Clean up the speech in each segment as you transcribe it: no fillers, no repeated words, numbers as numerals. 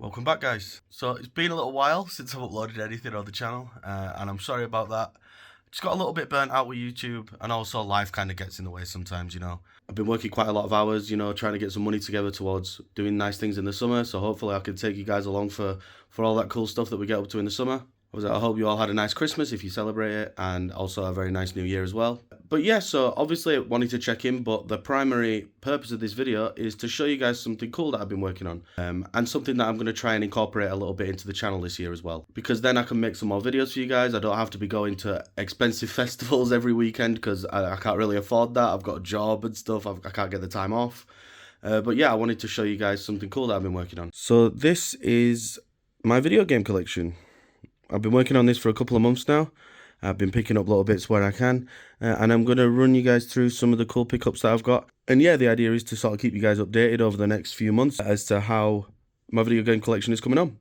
Welcome back, guys. So it's been a little while since I've uploaded anything on the channel, and I'm sorry about that. Just got a little bit burnt out with YouTube, and also life kind of gets in the way sometimes, you know. I've been working quite a lot of hours, you know, trying to get some money together towards doing nice things in the summer, so hopefully I can take you guys along for all that cool stuff that we get up to in the summer. I hope you all had a nice Christmas if you celebrate it, and also a very nice New Year as well. But yeah, so obviously I wanted to check in, but the primary purpose of this video is to show you guys something cool that I've been working on, and something that I'm going to try and incorporate a little bit into the channel this year as well. Because then I can make some more videos for you guys. I don't have to be going to expensive festivals every weekend because I can't really afford that. I've got a job and stuff. I can't get the time off. But yeah, I wanted to show you guys something cool that I've been working on. So this is my video game collection. I've been working on this for a couple of months now. I've been picking up little bits where I can, and I'm going to run you guys through some of the cool pickups that I've got. And yeah, the idea is to sort of keep you guys updated over the next few months as to how my video game collection is coming on.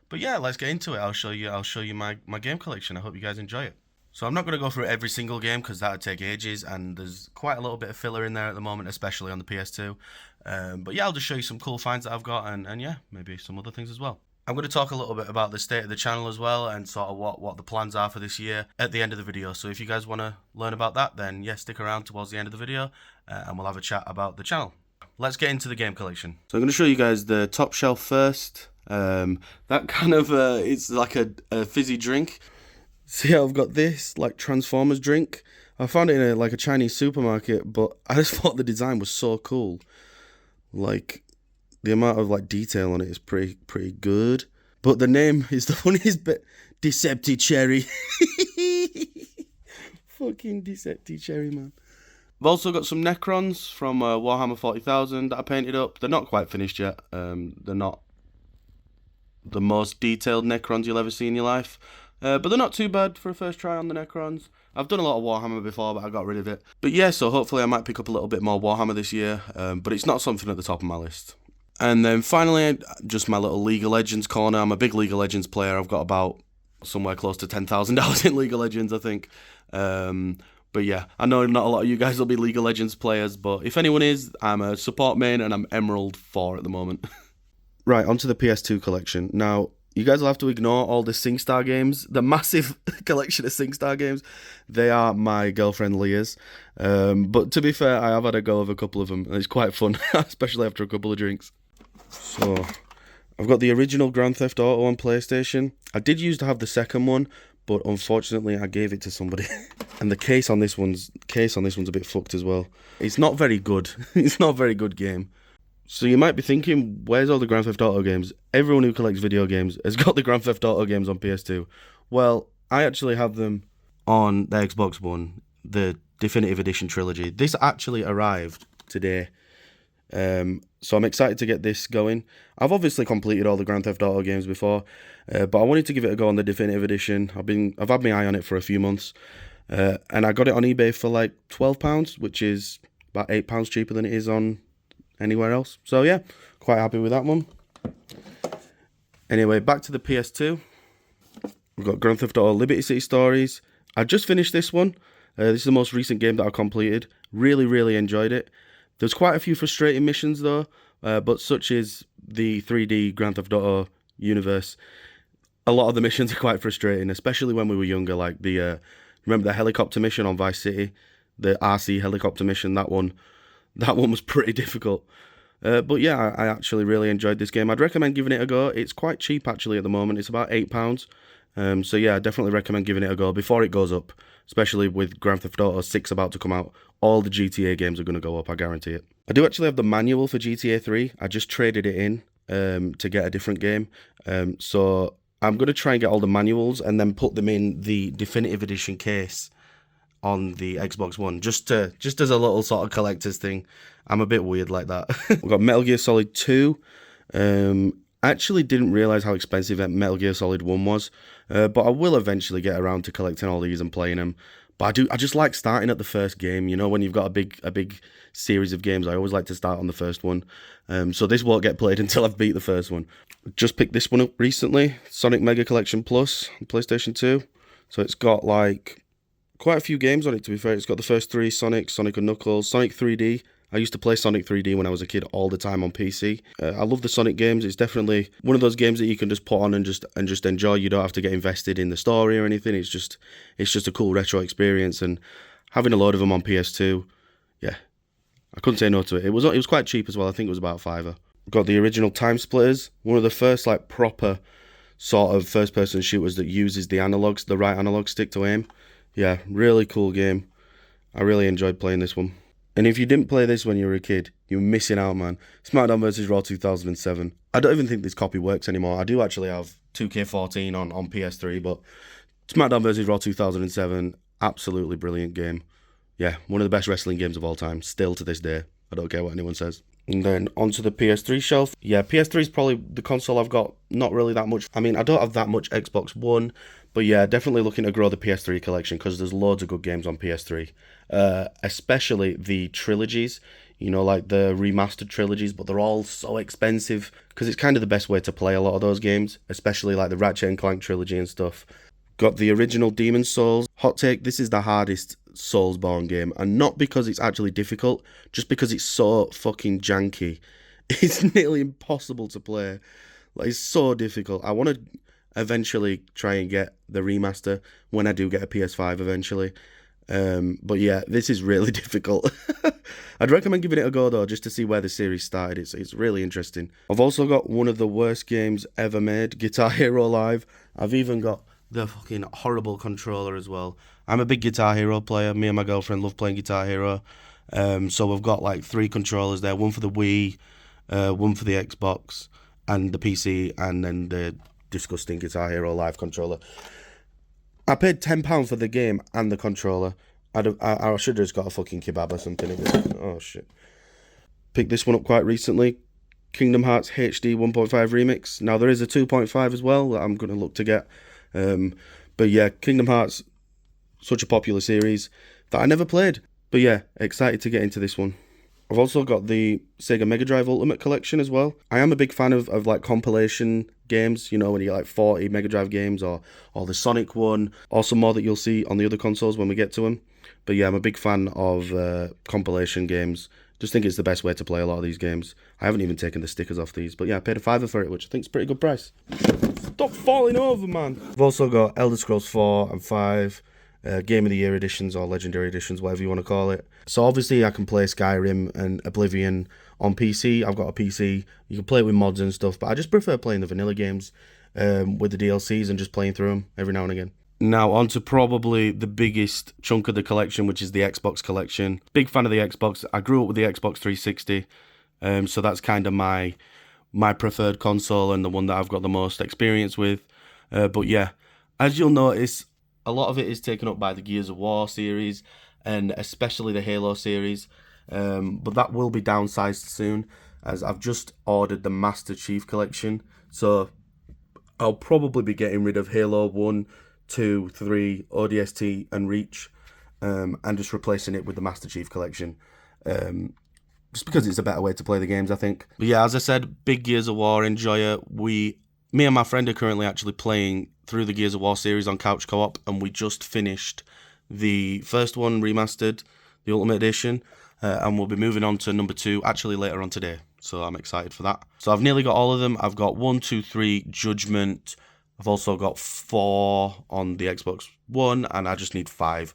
But yeah, let's get into it. I'll show you my game collection. I hope you guys enjoy it. So I'm not going to go through every single game because that would take ages, and there's quite a little bit of filler in there at the moment, especially on the PS2. But yeah, I'll just show you some cool finds that I've got, and yeah, maybe some other things as well. I'm going to talk a little bit about the state of the channel as well, and sort of what the plans are for this year at the end of the video. So if you guys want to learn about that, then yeah, stick around towards the end of the video, and we'll have a chat about the channel. Let's get into the game collection. So I'm going to show you guys the top shelf first. That kind of it's like a fizzy drink. See how I've got this like Transformers drink? I found it in a Chinese supermarket, but I just thought the design was so cool. Like, the amount of like detail on it is pretty good. But the name is the funniest bit. Decepti-Cherry. Fucking Decepti-Cherry, man. I've also got some Necrons from Warhammer 40,000 that I painted up. They're not quite finished yet. They're not the most detailed Necrons you'll ever see in your life. But they're not too bad for a first try on the Necrons. I've done a lot of Warhammer before, but I got rid of it. But yeah, so hopefully I might pick up a little bit more Warhammer this year. But it's not something at the top of my list. And then finally, just my little League of Legends corner. I'm a big League of Legends player. I've got about somewhere close to $10,000 in League of Legends, I think. But yeah, I know not a lot of you guys will be League of Legends players, but if anyone is, I'm a support main and I'm Emerald 4 at the moment. Right, onto the PS2 collection. Now, you guys will have to ignore all the SingStar games, the massive collection of SingStar games. They are my girlfriend Leah's. But to be fair, I have had a go of a couple of them, and it's quite fun, especially after a couple of drinks. So, I've got the original Grand Theft Auto on PlayStation. I did used to have the second one, but unfortunately I gave it to somebody. And the case on this one's a bit fucked as well. It's not very good. It's not a very good game. So you might be thinking, where's all the Grand Theft Auto games? Everyone who collects video games has got the Grand Theft Auto games on PS2. Well, I actually have them on the Xbox One, the Definitive Edition trilogy. This actually arrived today. So I'm excited to get this going. I've obviously completed all the Grand Theft Auto games before, but I wanted to give it a go on the Definitive Edition. I've had my eye on it for a few months, and I got it on eBay for like £12, which is about £8 cheaper than it is on anywhere else. So yeah, quite happy with that one. Anyway, back to the PS2. We've got Grand Theft Auto Liberty City Stories. I just finished this one. This is the most recent game that I completed. Really enjoyed it. There's quite a few frustrating missions though, but such is the 3D Grand Theft Auto universe. A lot of the missions are quite frustrating, especially when we were younger. Like remember the helicopter mission on Vice City, the RC helicopter mission. That one was pretty difficult. But yeah, I actually really enjoyed this game. I'd recommend giving it a go. It's quite cheap actually at the moment. It's about £8. So yeah, I definitely recommend giving it a go before it goes up. Especially with Grand Theft Auto 6 about to come out. All the GTA games are going to go up, I guarantee it. I do actually have the manual for GTA 3. I just traded it in to get a different game. So I'm going to try and get all the manuals and then put them in the Definitive Edition case on the Xbox One, just as a little sort of collector's thing. I'm a bit weird like that. We've got Metal Gear Solid 2. I actually didn't realise how expensive Metal Gear Solid 1 was, but I will eventually get around to collecting all these and playing them. But I just like starting at the first game, you know, when you've got a big series of games, I always like to start on the first one. So this won't get played until I've beat the first one. Just picked this one up recently, Sonic Mega Collection Plus on PlayStation 2. So it's got like quite a few games on it, to be fair. It's got the first three Sonic and Knuckles, Sonic 3D. I used to play Sonic 3D when I was a kid all the time on PC. I love the Sonic games. It's definitely one of those games that you can just put on and just enjoy. You don't have to get invested in the story or anything. It's just a cool retro experience, and having a load of them on PS2, yeah, I couldn't say no to it. It was quite cheap as well. I think it was about $5. Got the original Time Splitters, one of the first like proper sort of first-person shooters that uses the right analog stick to aim. Yeah, really cool game. I really enjoyed playing this one. And if you didn't play this when you were a kid, you're missing out, man. SmackDown vs. Raw 2007. I don't even think this copy works anymore. I do actually have 2K14 on PS3, but SmackDown vs. Raw 2007, absolutely brilliant game. Yeah, one of the best wrestling games of all time, still to this day. I don't care what anyone says. And then onto the PS3 shelf. Yeah, PS3 is probably the console I've got not really that much. I mean, I don't have that much Xbox One, but yeah, definitely looking to grow the PS3 collection because there's loads of good games on PS3. Especially the trilogies, you know, like the remastered trilogies, but they're all so expensive because it's kind of the best way to play a lot of those games, especially like the Ratchet and Clank trilogy and stuff. Got the original Demon's Souls. Hot take, this is the hardest Soulsborne game, and not because it's actually difficult, just because it's so fucking janky. It's nearly impossible to play. Like, it's so difficult. I want to eventually try and get the remaster when I do get a PS5 eventually. But yeah, this is really difficult. I'd recommend giving it a go though, just to see where the series started. It's really interesting. I've also got one of the worst games ever made, Guitar Hero Live. I've even got the fucking horrible controller as well. I'm a big Guitar Hero player. Me and my girlfriend love playing Guitar Hero. So we've got like 3 controllers there, one for the Wii, one for the Xbox and the PC, and then the disgusting Guitar Hero Live controller. I paid £10 for the game and the controller. I should have just got a fucking kebab or something. Oh shit. Picked this one up quite recently. Kingdom Hearts HD 1.5 Remix. Now there is a 2.5 as well that I'm going to look to get. But yeah, Kingdom Hearts, such a popular series that I never played. But yeah, excited to get into this one. I've also got the Sega Mega Drive Ultimate Collection as well. I am a big fan of like compilation games, you know, when you get like 40 Mega Drive games or the Sonic one, or some more that you'll see on the other consoles when we get to them. But yeah, I'm a big fan of compilation games. Just think it's the best way to play a lot of these games. I haven't even taken the stickers off these, but yeah, I paid £5 for it, which I think is a pretty good price. Stop falling over, man. I've also got Elder Scrolls 4 and 5, Game of the Year editions or Legendary editions, whatever you want to call it. So obviously I can play Skyrim and Oblivion on PC. I've got a PC. You can play it with mods and stuff, but I just prefer playing the vanilla games with the DLCs and just playing through them every now and again. Now on to probably the biggest chunk of the collection, which is the Xbox collection. Big fan of the Xbox. I grew up with the Xbox 360, so that's kind of my preferred console and the one that I've got the most experience with. But yeah, as you'll notice, a lot of it is taken up by the Gears of War series and especially the Halo series. But that will be downsized soon, as I've just ordered the Master Chief collection. So I'll probably be getting rid of Halo 1, 2, 3, ODST and Reach, and just replacing it with the Master Chief collection. Just because it's a better way to play the games, I think. But yeah, as I said, big Gears of War enjoyer. Me and my friend are currently actually playing through the Gears of War series on couch co-op, and we just finished the first one remastered, the Ultimate Edition, and we'll be moving on to number 2 actually later on today. So I'm excited for that. So I've nearly got all of them. I've got 1, 2, 3, Judgment. I've also got 4 on the Xbox One, and I just need 5.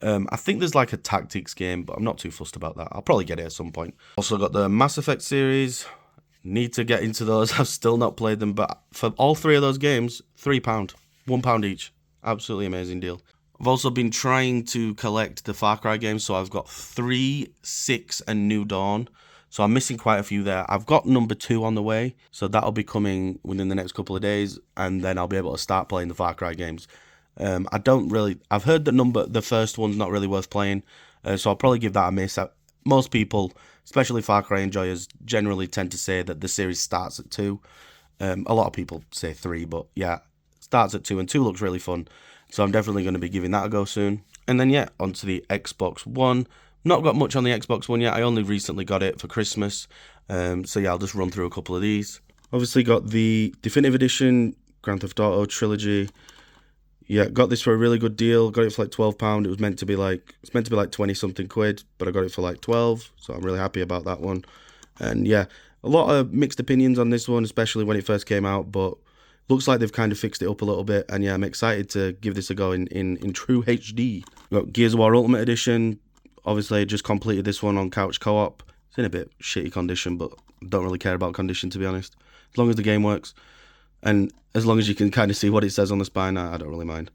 I think there's like a tactics game, but I'm not too fussed about that. I'll probably get it at some point. Also got the Mass Effect series. Need to get into those. I've still not played them, but for all 3 of those games, £3, £1 each. Absolutely amazing deal. I've also been trying to collect the Far Cry games, so I've got 3, 6, and New Dawn. So I'm missing quite a few there. I've got number 2 on the way, so that'll be coming within the next couple of days, and then I'll be able to start playing the Far Cry games. I've heard the first one's not really worth playing, so I'll probably give that a miss. Most people, especially Far Cry enjoyers, generally tend to say that the series starts at 2. A lot of people say 3, but yeah, starts at 2, and 2 looks really fun. So I'm definitely going to be giving that a go soon. And then yeah, onto the Xbox One. Not got much on the Xbox One yet. I only recently got it for Christmas. So yeah, I'll just run through a couple of these. Obviously got the Definitive Edition, Grand Theft Auto Trilogy. Yeah, got this for a really good deal. Got it for like £12. It was meant to be like 20 something quid, but I got it for like 12, so I'm really happy about that one. And yeah, a lot of mixed opinions on this one, especially when it first came out, but looks like they've kind of fixed it up a little bit. And yeah, I'm excited to give this a go in true HD. Got Gears of War Ultimate Edition. Obviously, I just completed this one on couch co-op. It's in a bit shitty condition, but don't really care about condition, to be honest. As long as the game works, and as long as you can kind of see what it says on the spine, I don't really mind.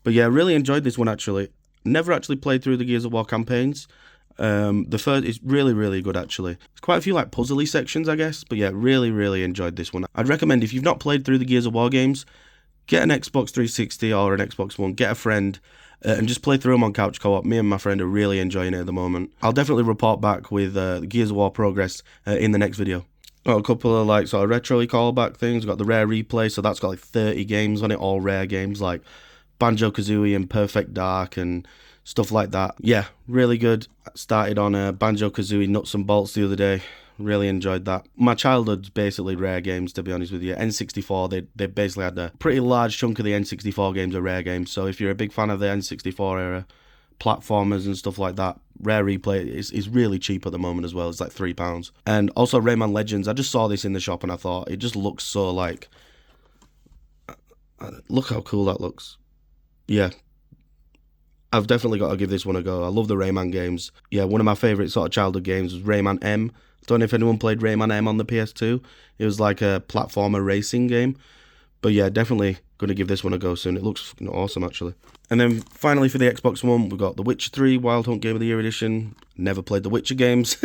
But yeah, really enjoyed this one actually. Never actually played through the Gears of War campaigns. The first is really, really good actually. There's quite a few like puzzly sections, I guess. But yeah, really, really enjoyed this one. I'd recommend, if you've not played through the Gears of War games, get an Xbox 360 or an Xbox One, get a friend, and just play through them on couch co-op. Me and my friend are really enjoying it at the moment. I'll definitely report back with the Gears of War progress in the next video. Got a couple of like sort of retro callback things. Got the rare replay, so that's got like 30 games on it, all rare games like Banjo-Kazooie and Perfect Dark and stuff like that. Yeah, really good. Started on Banjo-Kazooie Nuts and Bolts the other day. Really enjoyed that. My childhood's basically rare games, to be honest with you. N64, they basically had a pretty large chunk of the N64 games are rare games. So if you're a big fan of the N64 era, platformers and stuff like that, rare replay is really cheap at the moment as well. It's like £3. And also Rayman Legends. I just saw this in the shop and I thought it just looks so like, look how cool that looks. Yeah, I've definitely got to give this one a go. I love the Rayman games. Yeah, one of my favourite sort of childhood games was Rayman M. Don't know if anyone played Rayman M on the PS2. It was like a platformer racing game. But yeah, definitely going to give this one a go soon. It looks awesome, actually. And then finally for the Xbox One, we've got The Witcher 3 Wild Hunt Game of the Year Edition. Never played the Witcher games.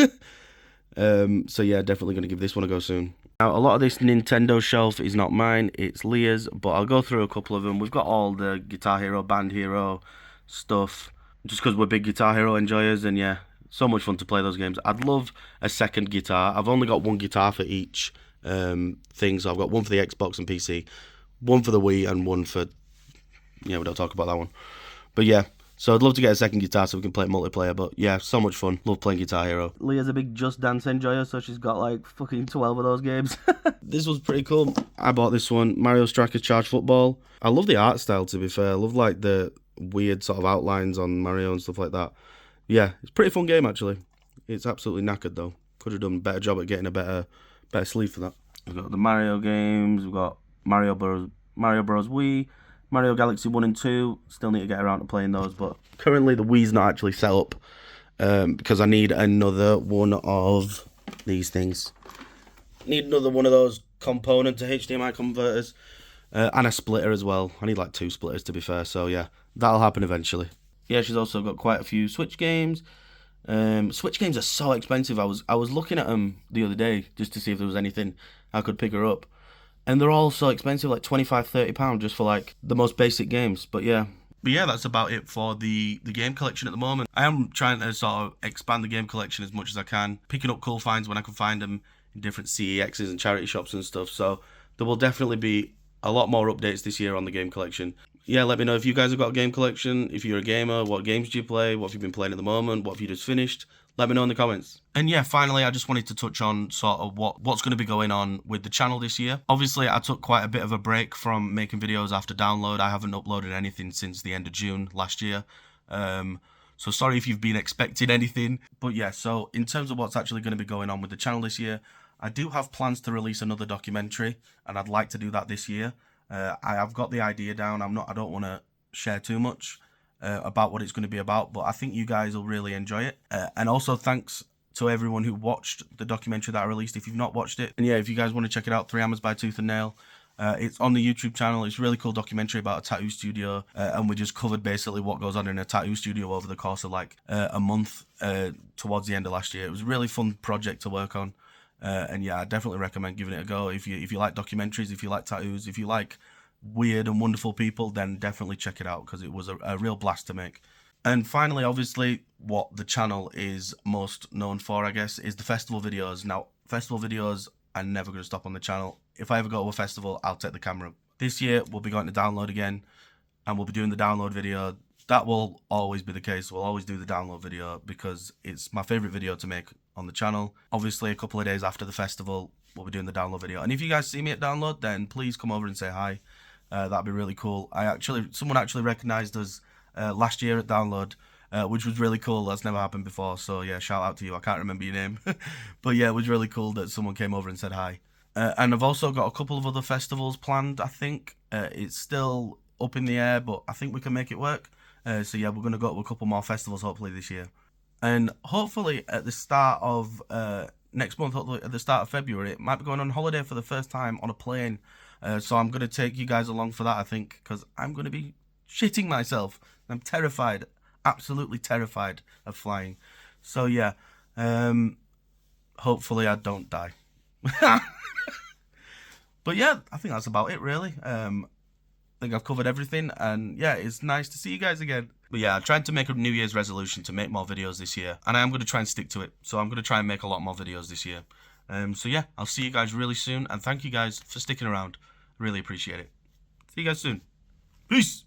So yeah, definitely going to give this one a go soon. Now, a lot of this Nintendo shelf is not mine, it's Leah's, but I'll go through a couple of them. We've got all the Guitar Hero, Band Hero stuff, just because we're big Guitar Hero enjoyers, and yeah, so much fun to play those games. I'd love a second guitar. I've only got one guitar for each thing, so I've got one for the Xbox and PC, one for the Wii, and one for, yeah, we don't talk about that one. But yeah, so I'd love to get a second guitar so we can play multiplayer, but yeah, so much fun. Love playing Guitar Hero. Leah's a big Just Dance enjoyer, so she's got like fucking 12 of those games. This was pretty cool. I bought this one, Mario Strikers Charge Football. I love the art style, to be fair. I love like the weird sort of outlines on Mario and stuff like that. Yeah, it's a pretty fun game actually. It's absolutely knackered though. Could have done a better job at getting a better sleeve for that. We've got the Mario games, we've got Mario Bros Wii, Mario Galaxy 1 and 2, still need to get around to playing those, but currently the Wii's not actually set up because I need another one of these things. Need another one of those component to HDMI converters and a splitter as well. I need like 2 splitters to be fair, so yeah, that'll happen eventually. Yeah, she's also got quite a few Switch games. Switch games are so expensive. I was looking at them the other day just to see if there was anything I could pick her up. And they're all so expensive, like £25-30 just for like the most basic games. But yeah, that's about it for the game collection at the moment. I am trying to sort of expand the game collection as much as I can, picking up cool finds when I can find them in different CEXs and charity shops and stuff. So there will definitely be a lot more updates this year on the game collection. Yeah, let me know if you guys have got a game collection, if you're a gamer, what games do you play, what have you been playing at the moment, what have you just finished. Let me know in the comments. And yeah, finally, I just wanted to touch on sort of what's going to be going on with the channel this year. Obviously, I took quite a bit of a break from making videos after download. I haven't uploaded anything since the end of June last year. So sorry if you've been expecting anything. But yeah, so in terms of what's actually going to be going on with the channel this year, I do have plans to release another documentary, and I'd like to do that this year. I have got the idea down. I don't want to share too much about what it's going to be about, but I think you guys will really enjoy it. And also thanks to everyone who watched the documentary that I released if you've not watched it. And yeah, if you guys want to check it out, 3 Hammers by Tooth and Nail. It's on the YouTube channel. It's a really cool documentary about a tattoo studio, and we just covered basically what goes on in a tattoo studio over the course of like a month towards the end of last year. It was a really fun project to work on. And yeah, I definitely recommend giving it a go. If you like documentaries, if you like tattoos, if you like weird and wonderful people, then definitely check it out because it was a real blast to make. And finally, obviously, what the channel is most known for, I guess, is the festival videos. Now, festival videos are never going to stop on the channel. If I ever go to a festival, I'll take the camera. This year, we'll be going to download again, and we'll be doing the download video. That will always be the case. We'll always do the download video because it's my favorite video to make on the channel. Obviously, a couple of days after the festival, we'll be doing the download video. And if you guys see me at download, then please come over and say hi. That'd be really cool. Someone actually recognised us last year at Download, which was really cool. That's never happened before. So yeah, shout out to you. I can't remember your name, but yeah, it was really cool that someone came over and said hi. And I've also got a couple of other festivals planned. I think it's still up in the air, but I think we can make it work. So yeah, we're gonna go to a couple more festivals hopefully this year, and hopefully at the start of next month, hopefully at the start of February, it might be going on holiday for the first time on a plane. So I'm gonna take you guys along for that. I think because I'm gonna be shitting myself. I'm terrified, absolutely terrified of flying. So yeah, hopefully I don't die. But yeah, I think that's about it really. I think I've covered everything, and yeah, it's nice to see you guys again. But yeah, I'm trying to make a New Year's resolution to make more videos this year, and I am going to try and stick to it. So I'm going to try and make a lot more videos this year. So yeah, I'll see you guys really soon, and thank you guys for sticking around. Really appreciate it. See you guys soon. Peace!